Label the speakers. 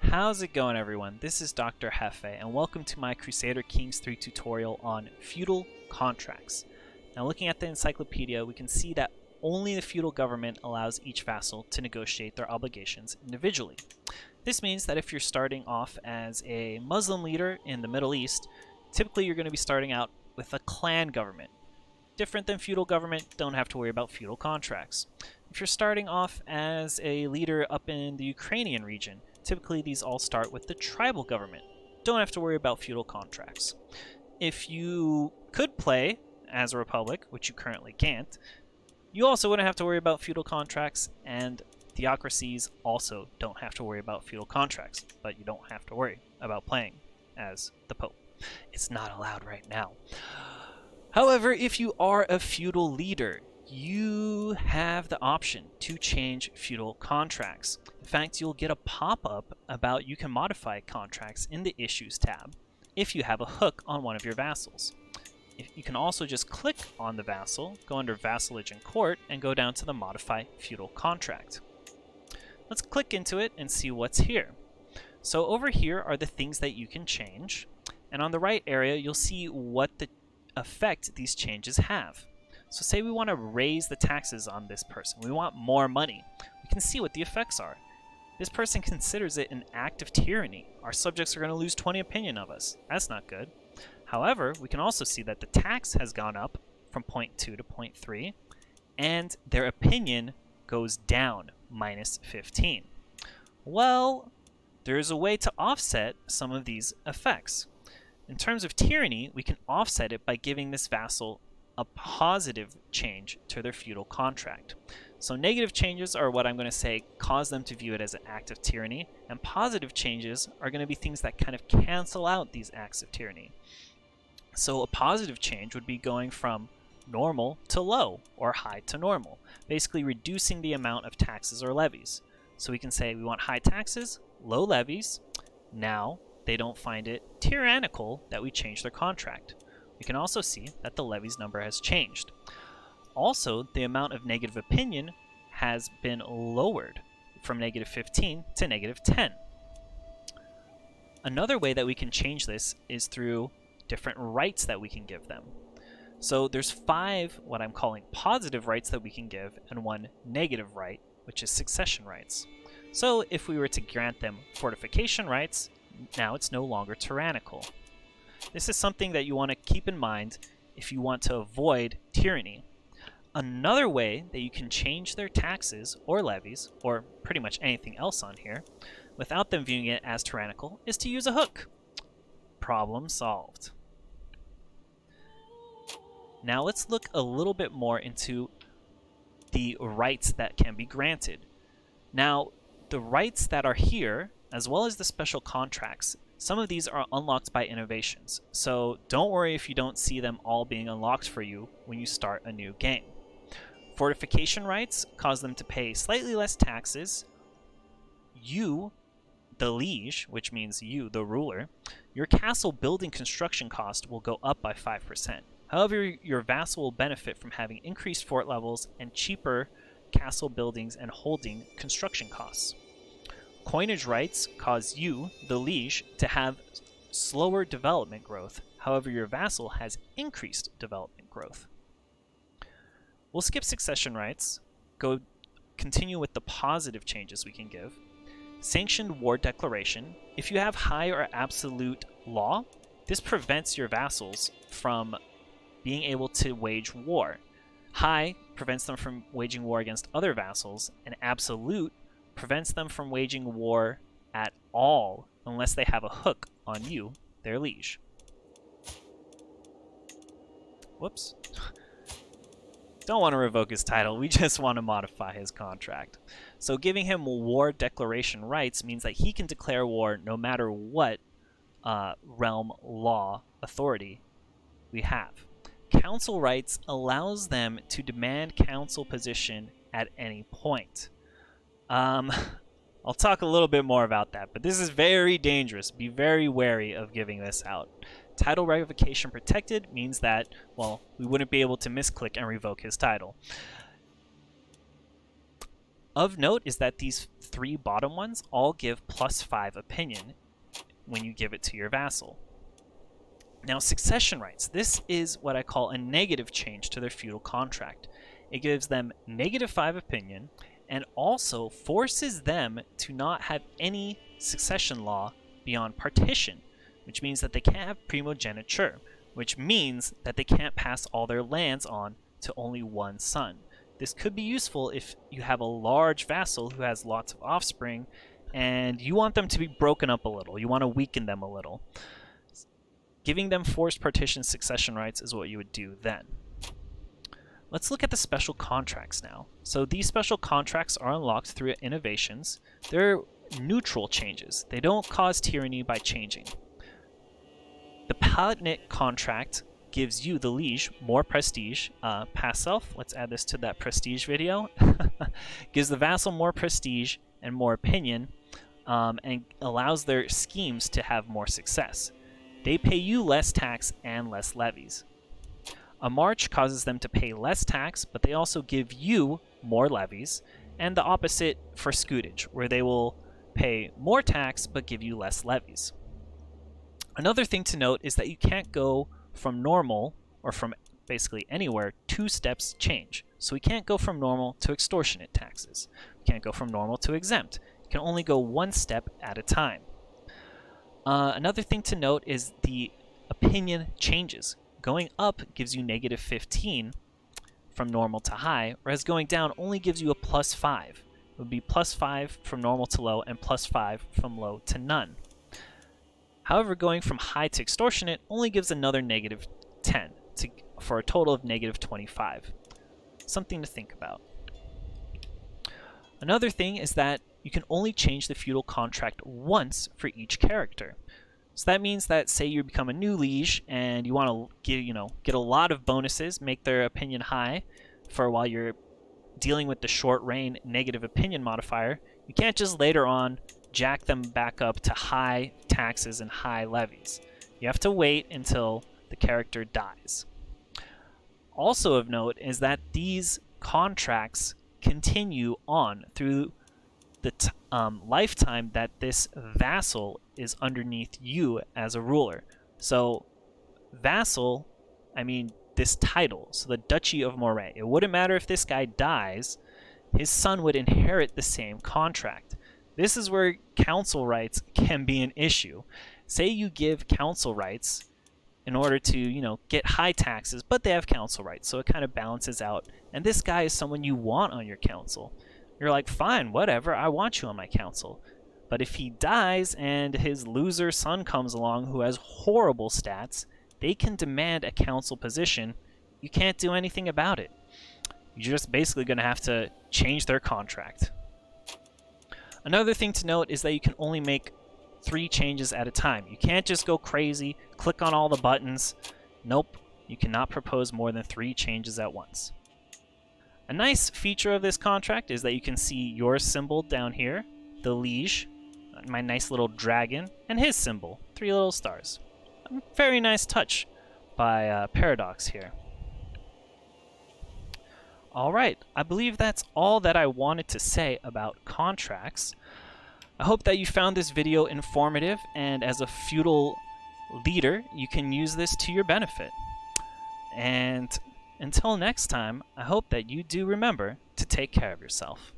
Speaker 1: How's it going, everyone? This is DoctorJefe, and welcome to my Crusader Kings 3 tutorial on Feudal Contracts. Now, looking at the encyclopedia, we can see that only the feudal government allows each vassal to negotiate their obligations individually. This means that if you're starting off as a Muslim leader in the Middle East, typically you're going to be starting out with a clan government. Different than feudal government, don't have to worry about feudal contracts. If you're starting off as a leader up in the Ukrainian region, typically these all start with the tribal government. Don't have to worry about feudal contracts. If you could play as a republic, which you currently can't, you also wouldn't have to worry about feudal contracts, and theocracies also don't have to worry about feudal contracts, but you don't have to worry about playing as the Pope. It's not allowed right now. However, if you are a feudal leader, you have the option to change feudal contracts. In fact, you'll get a pop-up about you can modify contracts in the Issues tab if you have a hook on one of your vassals. You can also just click on the vassal, go under Vassalage and Court, and go down to the Modify Feudal Contract. Let's click into it and see what's here. So over here are the things that you can change, and on the right area you'll see what the effect these changes have. So say we want to raise the taxes on this person. We want more money. We can see what the effects are. This person considers it an act of tyranny. Our subjects are going to lose 20 opinion of us. That's not good. However, we can also see that the tax has gone up from 0.2 to 0.3, and their opinion goes down, minus 15. Well, there is a way to offset some of these effects. In terms of tyranny, we can offset it by giving this vassal a positive change to their feudal contract. So negative changes are what I'm going to say cause them to view it as an act of tyranny, and positive changes are going to be things that kind of cancel out these acts of tyranny. So a positive change would be going from normal to low, or high to normal, basically reducing the amount of taxes or levies. So we can say we want high taxes, low levies. Now they don't find it tyrannical that we change their contract. We can also see that the levies number has changed. Also, the amount of negative opinion has been lowered from negative 15 to negative 10. Another way that we can change this is through different rights that we can give them. So there's 5 what I'm calling positive rights that we can give, and 1 negative right, which is succession rights. So if we were to grant them fortification rights, now it's no longer tyrannical. This is something that you want to keep in mind if you want to avoid tyranny. Another way that you can change their taxes or levies, or pretty much anything else on here, without them viewing it as tyrannical, is to use a hook. Problem solved. Now let's look a little bit more into the rights that can be granted. Now, the rights that are here, as well as the special contracts, some of these are unlocked by innovations, so don't worry if you don't see them all being unlocked for you when you start a new game. Fortification rights cause them to pay slightly less taxes. You, the liege, which means you, the ruler, your castle building construction cost will go up by 5%. However, your vassal will benefit from having increased fort levels and cheaper castle buildings and holding construction costs. Coinage rights cause you, the liege, to have slower development growth. However, your vassal has increased development growth. We'll skip succession rights, continue with the positive changes we can give. Sanctioned war declaration. If you have high or absolute law, this prevents your vassals from being able to wage war. High prevents them from waging war against other vassals, and absolute prevents them from waging war at all unless they have a hook on you, their liege. Whoops. Don't want to revoke his title, we just want to modify his contract. So giving him war declaration rights means that he can declare war no matter what realm law authority we have. Council rights allows them to demand council position at any point. I'll talk a little bit more about that, but this is very dangerous. Be very wary of giving this out. Title revocation protected means that, well, we wouldn't be able to misclick and revoke his title. Of note is that these 3 bottom ones all give +5 opinion when you give it to your vassal. Now, succession rights. This is what I call a negative change to their feudal contract. It gives them -5 opinion and also forces them to not have any succession law beyond partition, which means that they can't have primogeniture, which means that they can't pass all their lands on to only one son. This could be useful if you have a large vassal who has lots of offspring and you want them to be broken up a little. You want to weaken them a little. Giving them forced partition succession rights is what you would do then. Let's look at the special contracts now. So these special contracts are unlocked through innovations. They're neutral changes. They don't cause tyranny by changing. The Palatinate contract gives you, the liege, more prestige. Past self, let's add this to that prestige video. Gives the vassal more prestige and more opinion, and allows their schemes to have more success. They pay you less tax and less levies. A march causes them to pay less tax, but they also give you more levies, and the opposite for scutage, where they will pay more tax but give you less levies. Another thing to note is that you can't go from normal, or from basically anywhere, 2 steps change. So we can't go from normal to extortionate taxes. We can't go from normal to exempt. You can only go 1 step at a time. Another thing to note is the opinion changes. Going up gives you -15 from normal to high, whereas going down only gives you a +5. It would be +5 from normal to low and +5 from low to none. However, going from high to extortionate only gives another -10 for a total of -25. Something to think about. Another thing is that you can only change the feudal contract once for each character. So that means that, say you become a new liege and you want to get a lot of bonuses, make their opinion high for while you're dealing with the short reign negative opinion modifier, you can't just later on jack them back up to high taxes and high levies. You have to wait until the character dies. Also of note is that these contracts continue on through the lifetime that this vassal is underneath you as a ruler. So vassal, I mean this title, so the Duchy of Moray. It wouldn't matter if this guy dies, his son would inherit the same contract. This is where council rights can be an issue. Say you give council rights in order to, get high taxes, but they have council rights, so it kind of balances out. And this guy is someone you want on your council. You're like, fine, whatever, I want you on my council. But if he dies and his loser son comes along who has horrible stats, they can demand a council position. You can't do anything about it. You're just basically going to have to change their contract. Another thing to note is that you can only make 3 changes at a time. You can't just go crazy, click on all the buttons. Nope, you cannot propose more than 3 changes at once. A nice feature of this contract is that you can see your symbol down here, the liege, my nice little dragon, and his symbol, 3 little stars. A very nice touch by Paradox here. Alright, I believe that's all that I wanted to say about contracts. I hope that you found this video informative, and as a feudal leader, you can use this to your benefit. And until next time, I hope that you do remember to take care of yourself.